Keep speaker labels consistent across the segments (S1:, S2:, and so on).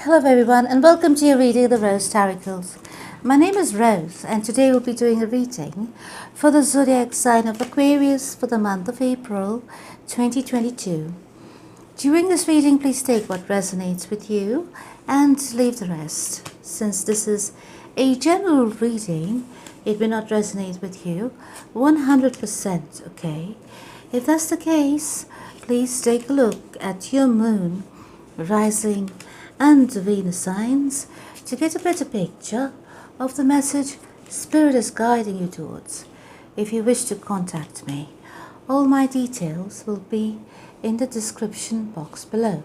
S1: Hello everyone and welcome to your reading of the Rose TAROCLE. My name is Rose and today we'll be doing a reading for the zodiac sign of Aquarius for the month of April 2022. During this reading, please take what resonates with you and leave the rest. Since this is a general reading, it may not resonate with you 100%, okay? If that's the case, please take a look at your moon, rising and Venus signs to get a better picture of the message Spirit is guiding you towards. If you wish to contact me, all my details will be in the description box below.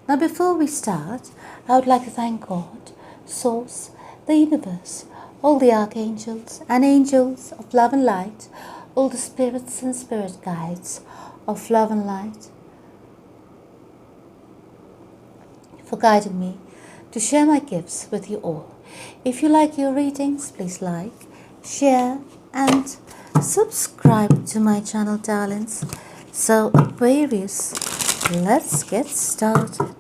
S1: Now before we start, I would like to thank God, Source, the Universe, all the archangels and angels of love and light, all the spirits and spirit guides of love and light, for guiding me to share my gifts with you all. If you like your readings, please like, share and subscribe to my channel, darlings. So Aquarius, let's get started.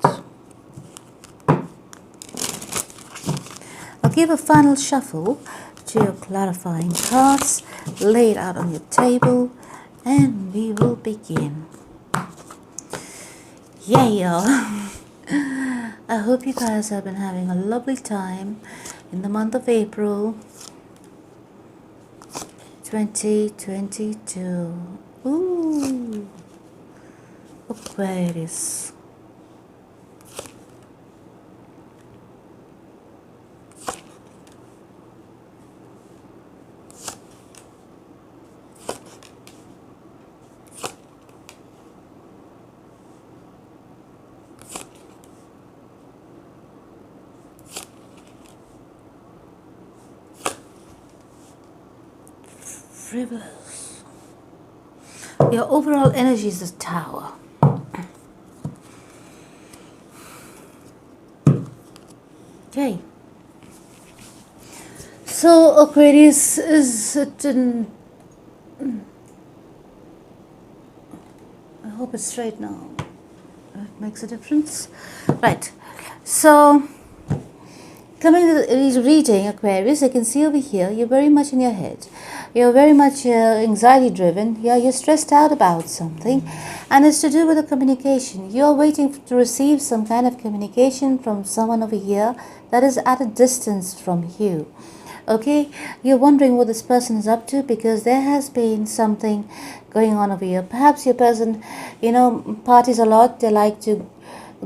S1: I'll give a final shuffle to your clarifying cards laid out on your table and we will begin. Yeah. I hope you guys have been having a lovely time in the month of April 2022. Ooh, Aquarius. Reverse. Your overall energy is the Tower. Okay. So Aquarius is it in, I hope it's straight now. It makes a difference. Right. So coming to the reading, Aquarius, I can see over here you're very much in your head. You're very much anxiety driven. Yeah, you're stressed out about something and it's to do with the communication. You're waiting to receive some kind of communication from someone over here that is at a distance from you. Okay, you're wondering what this person is up to because there has been something going on over here. Perhaps your person, parties a lot. They like to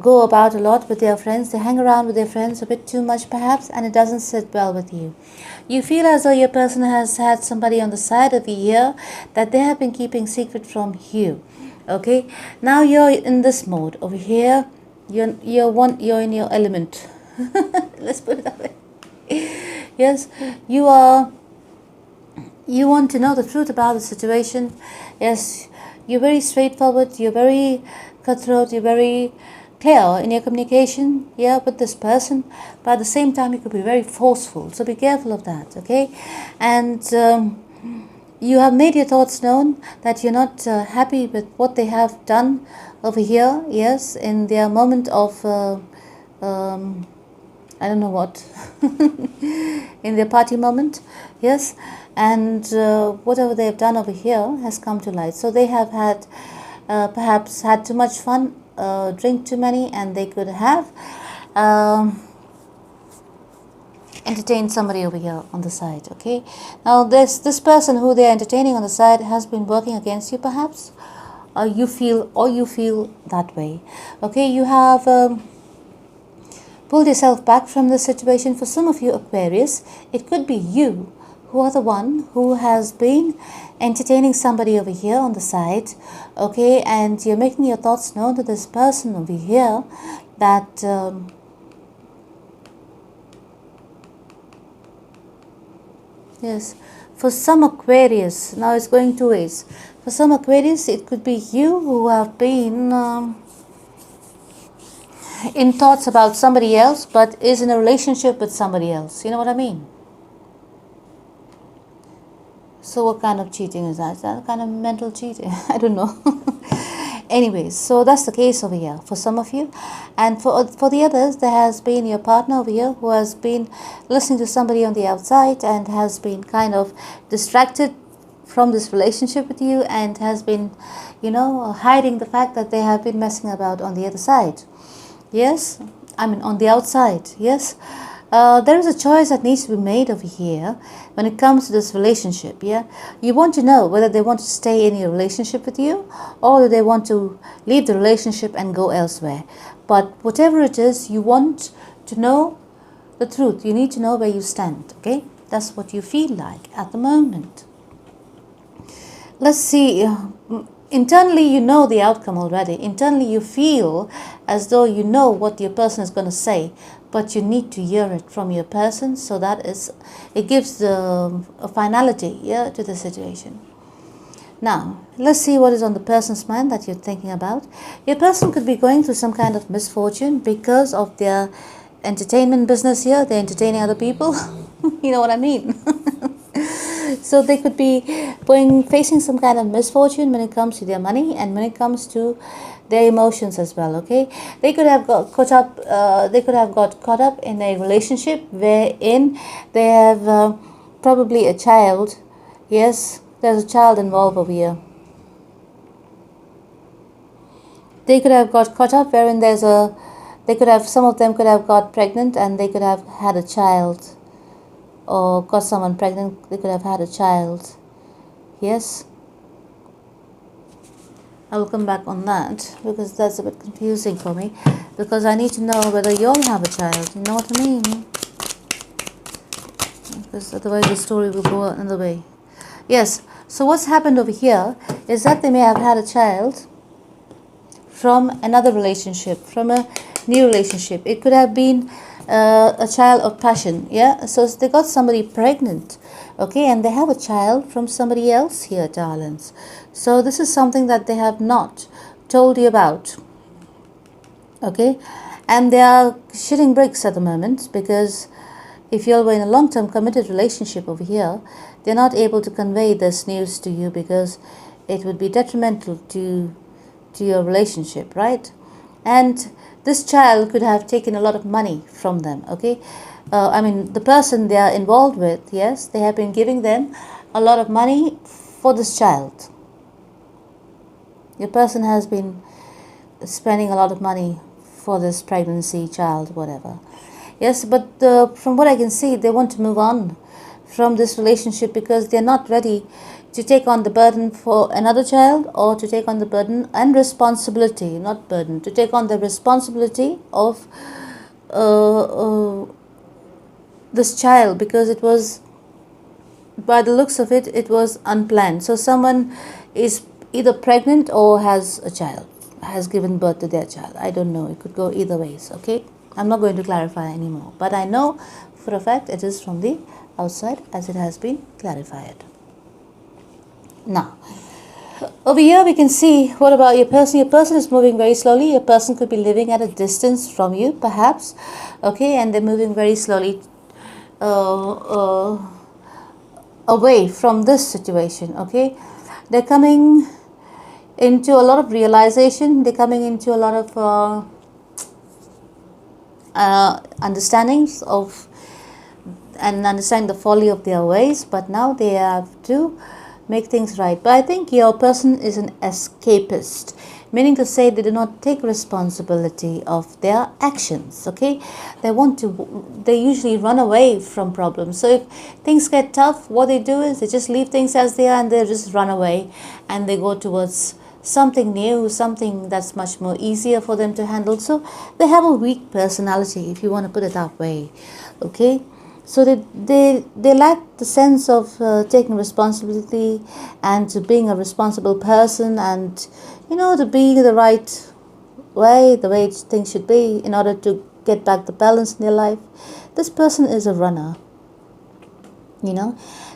S1: go about a lot with their friends. They hang around with their friends a bit too much perhaps, and it doesn't sit well with you. You feel as though your person has had somebody on the side of the ear that they have been keeping secret from you. Okay, now you're in this mode over here. You're in your element. Let's put it that way. Yes, you want to know the truth about the situation. Yes, you're very straightforward, you're very cutthroat, you're very clear in your communication, with this person, but at the same time you could be very forceful, so be careful of that, okay? And you have made your thoughts known that you're not happy with what they have done over here, yes, in their moment of I don't know what in their party moment, yes, and whatever they have done over here has come to light. So they have had perhaps had too much fun, drink too many, and they could have entertained somebody over here on the side. Okay, now this person who they are entertaining on the side has been working against you, perhaps, or you feel that way. Okay, you have pulled yourself back from the situation. For some of you Aquarius, it could be you who are the one who has been entertaining somebody over here on the side, okay, and you're making your thoughts known to this person over here that yes, for some Aquarius, now it's going two ways. For some Aquarius, it could be you who have been in thoughts about somebody else, but is in a relationship with somebody else. You know what I mean? So what kind of cheating is that? Is that kind of mental cheating? I don't know. Anyways, so that's the case over here for some of you. And for the others, there has been your partner over here who has been listening to somebody on the outside and has been kind of distracted from this relationship with you and has been, hiding the fact that they have been messing about on the other side. Yes, I mean on the outside. Yes. There is a choice that needs to be made over here when it comes to this relationship. Yeah, you want to know whether they want to stay in your relationship with you or they want to leave the relationship and go elsewhere. But whatever it is, you want to know the truth. You need to know where you stand. Okay, that's what you feel like at the moment. Let's see. Internally, you know the outcome already. Internally, you feel as though you know what your person is going to say, but you need to hear it from your person, so that it gives a finality, yeah, to the situation. Now, let's see what is on the person's mind that you're thinking about. Your person could be going through some kind of misfortune because of their entertainment business here. They're entertaining other people. You know what I mean? So they could be facing some kind of misfortune when it comes to their money and when it comes to their emotions as well. Okay, they could have got caught up. Got caught up in a relationship wherein they have probably a child. Yes, there's a child involved over here. They could have got caught up wherein some of them could have got pregnant and they could have had a child. Or got someone pregnant, they could have had a child. Yes, I will come back on that because that's a bit confusing for me, because I need to know whether you all have a child. You know what I mean? Because otherwise the story will go another way. Yes, so what's happened over here is that they may have had a child from another relationship, from a new relationship. It could have been a child of passion. Yeah, so they got somebody pregnant, okay, and they have a child from somebody else here, darlings. So this is something that they have not told you about, okay, and they are shitting bricks at the moment, because if you all were in a long-term committed relationship over here, they're not able to convey this news to you because it would be detrimental to your relationship, right? And this child could have taken a lot of money from them, okay? I mean, the person they are involved with, yes, they have been giving them a lot of money for this child. Your person has been spending a lot of money for this pregnancy, child, whatever. Yes, but from what I can see, they want to move on from this relationship because they're not ready to take on the burden for another child, or to take on the burden and responsibility, not burden, to take on the responsibility of this child, because it was, by the looks of it, it was unplanned. So someone is either pregnant or has a child, has given birth to their child. I don't know, it could go either ways, okay? I'm not going to clarify anymore, but I know for a fact it is from the outside, as it has been clarified. Now, over here we can see, what about your person? Your person is moving very slowly. Your person could be living at a distance from you, perhaps, okay, and they're moving very slowly away from this situation, okay? They're coming into a lot of realization. They're coming into a lot of understandings of, and understand the folly of their ways, but now they have to make things right. But I think your person is an escapist, meaning to say they do not take responsibility of their actions, okay? They usually run away from problems. So if things get tough, what they do is they just leave things as they are and they just run away, and they go towards something new, something that's much more easier for them to handle. So they have a weak personality, if you want to put it that way, okay? So they lack the sense of taking responsibility and to being a responsible person, and to be the right way, the way things should be, in order to get back the balance in their life. This person is a runner,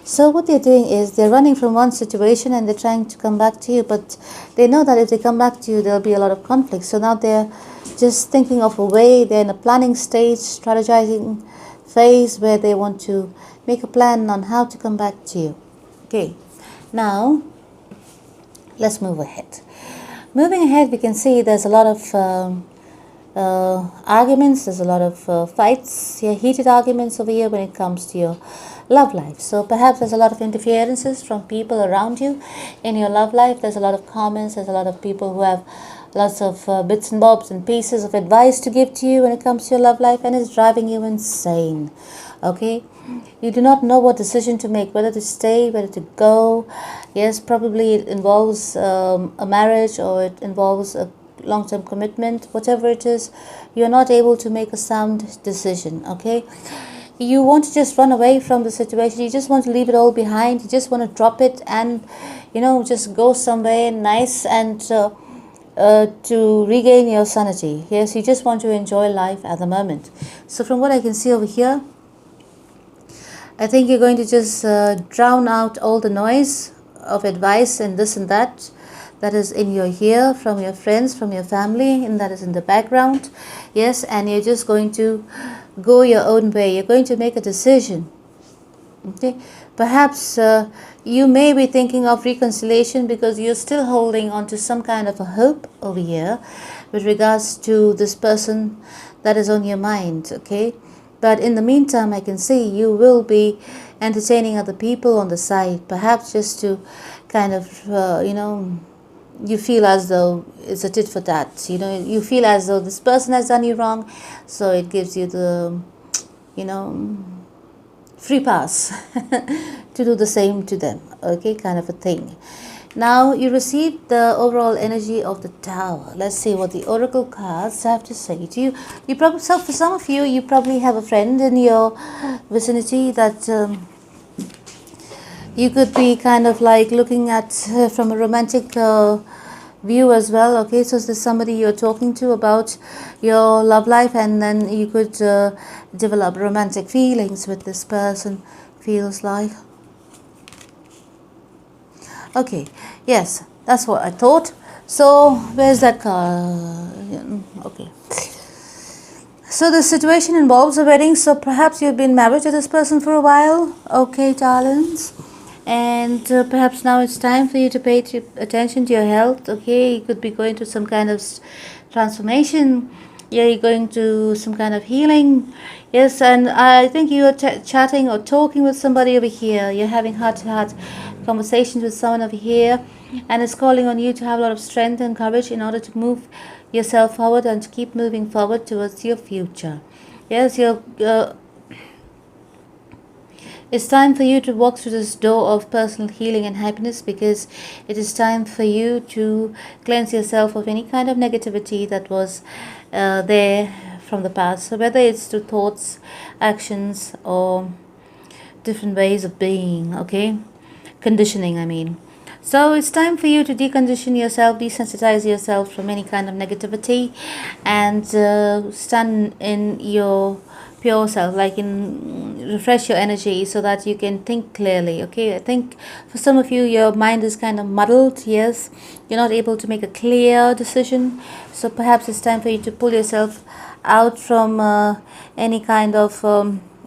S1: So what they're doing is they're running from one situation and they're trying to come back to you, but they know that if they come back to you, there'll be a lot of conflict. So now they're just thinking of a way. They're in a planning stage, strategizing phase, where they want to make a plan on how to come back to you. Okay, now let's move ahead. Moving ahead, we can see there's a lot of arguments, there's a lot of fights, yeah, heated arguments over here when it comes to your love life. So perhaps there's a lot of interferences from people around you in your love life. There's a lot of comments, there's a lot of people who have lots of bits and bobs and pieces of advice to give to you when it comes to your love life, and it's driving you insane. Okay, you do not know what decision to make, whether to stay, whether to go. Yes, probably it involves a marriage, or it involves a long-term commitment. Whatever it is, you're not able to make a sound decision. Okay, you want to just run away from the situation. You just want to leave it all behind. You just want to drop it and, you know, just go somewhere nice and to regain your sanity. Yes, you just want to enjoy life at the moment. So from what I can see over here, I think you're going to just drown out all the noise of advice and this and that is in your ear from your friends, from your family, and that is in the background. Yes, and you're just going to go your own way. You're going to make a decision. Okay, perhaps you may be thinking of reconciliation because you're still holding on to some kind of a hope over here with regards to this person that is on your mind. Okay, but in the meantime, I can see you will be entertaining other people on the side, perhaps just to kind of, you know, you feel as though it's a tit for tat. You know, you feel as though this person has done you wrong, so it gives you the, you know, free pass to do the same to them. Okay, kind of a thing. Now you receive the overall energy of the Tower. Let's see what the oracle cards have to say to you. You probably, so for some of you, you probably have a friend in your vicinity that you could be kind of like looking at from a romantic view as well. Okay, so there's somebody you're talking to about your love life, and then you could develop romantic feelings with this person, feels like. Okay, yes, that's what I thought. So where's that card? Okay, so the situation involves a wedding, so perhaps you've been married to this person for a while. Okay, darlings, and perhaps now it's time for you to pay attention to your health. Okay, you could be going through some kind of transformation. Yeah, you're going to some kind of healing. Yes, and I think you're chatting or talking with somebody over here. You're having heart-to-heart conversations with someone over here, and it's calling on you to have a lot of strength and courage in order to move yourself forward and to keep moving forward towards your future. Yes, it's time for you to walk through this door of personal healing and happiness, because it is time for you to cleanse yourself of any kind of negativity that was there from the past. So whether it's through thoughts, actions, or different ways of being, okay? Conditioning, I mean. So it's time for you to decondition yourself, desensitize yourself from any kind of negativity, and stand in your pure self, like refresh your energy so that you can think clearly. Okay, I think for some of you, your mind is kind of muddled. Yes, you're not able to make a clear decision, so perhaps it's time for you to pull yourself out from any kind of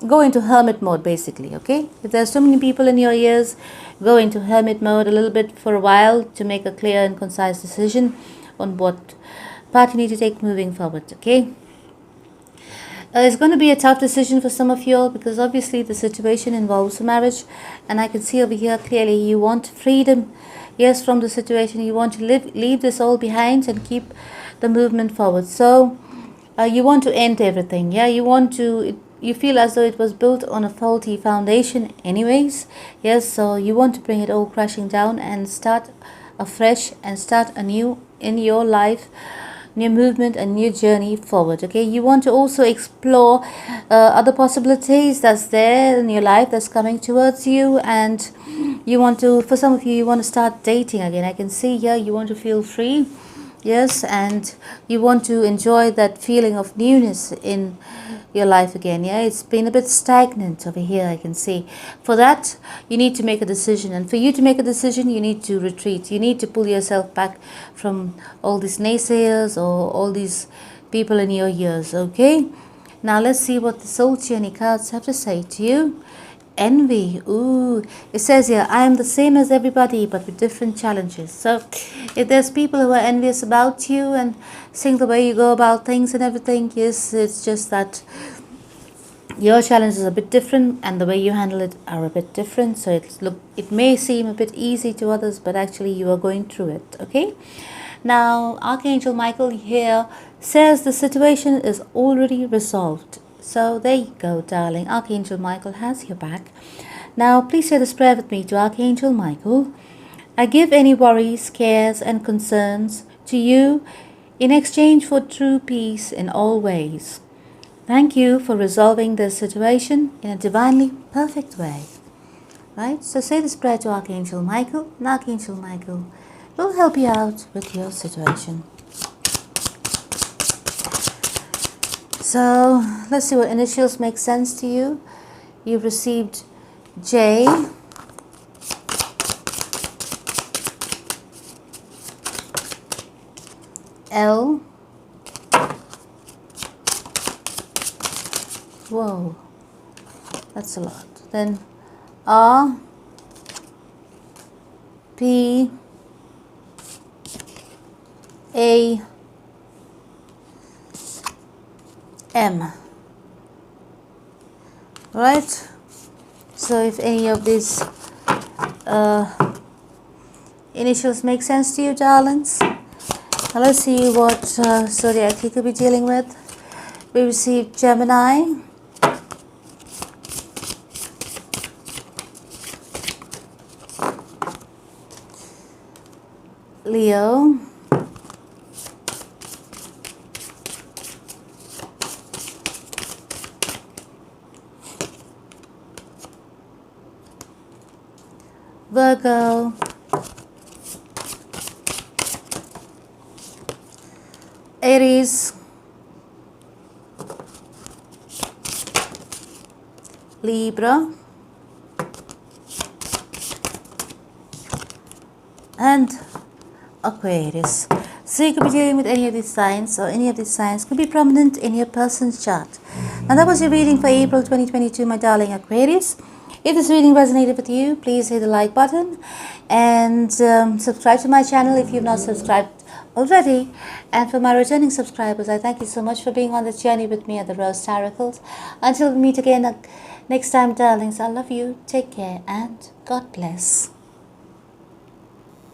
S1: go into hermit mode, basically. Okay, if there's too many people in your ears, go into hermit mode a little bit for a while to make a clear and concise decision on what path you need to take moving forward. Okay, it's going to be a tough decision for some of you all, because obviously the situation involves a marriage, and I can see over here clearly you want freedom, yes, from the situation. You want to leave this all behind and keep the movement forward. So you want to end everything. Yeah, you feel as though it was built on a faulty foundation anyways. Yes, so you want to bring it all crashing down and start afresh and start anew in your life, new movement and new journey forward. Okay, you want to also explore other possibilities that's there in your life that's coming towards you, and you want to, for some of you, you want to start dating again. I can see here you want to feel free. Yes, and you want to enjoy that feeling of newness in your life again. Yeah, it's been a bit stagnant over here, I can see. For that, you need to make a decision, and for you to make a decision, you need to retreat. You need to pull yourself back from all these naysayers or all these people in your ears. Okay, now let's see what the soul journey cards have to say to you. Envy. Ooh, it says here, I am the same as everybody but with different challenges. So if there's people who are envious about you and seeing the way you go about things and everything, yes, it's just that your challenges are a bit different and the way you handle it are a bit different. So it may seem a bit easy to others, but actually you are going through it. Okay. Now Archangel Michael here says the situation is already resolved. So there you go, darling. Archangel Michael has your back. Now please say this prayer with me to Archangel Michael. I give any worries, cares and concerns to you in exchange for true peace in all ways. Thank you for resolving this situation in a divinely perfect way. Right? So say this prayer to Archangel Michael, and Archangel Michael will help you out with your situation. So let's see what initials make sense to you. You've received J, L, whoa, that's a lot. Then R, P, A, M. Right? So if any of these initials make sense to you, darlings. Now let's see what zodiac you could be dealing with. We received Gemini, Leo, Virgo, Aries, Libra, and Aquarius. So you could be dealing with any of these signs, or any of these signs could be prominent in your person's chart. Now that was your reading for April 2022, my darling Aquarius. If this reading resonated with you, please hit the like button and subscribe to my channel if you've not subscribed already. And for my returning subscribers, I thank you so much for being on this journey with me at the Rose TAROCLE. Until we meet again next time, darlings, I love you, take care, and God bless.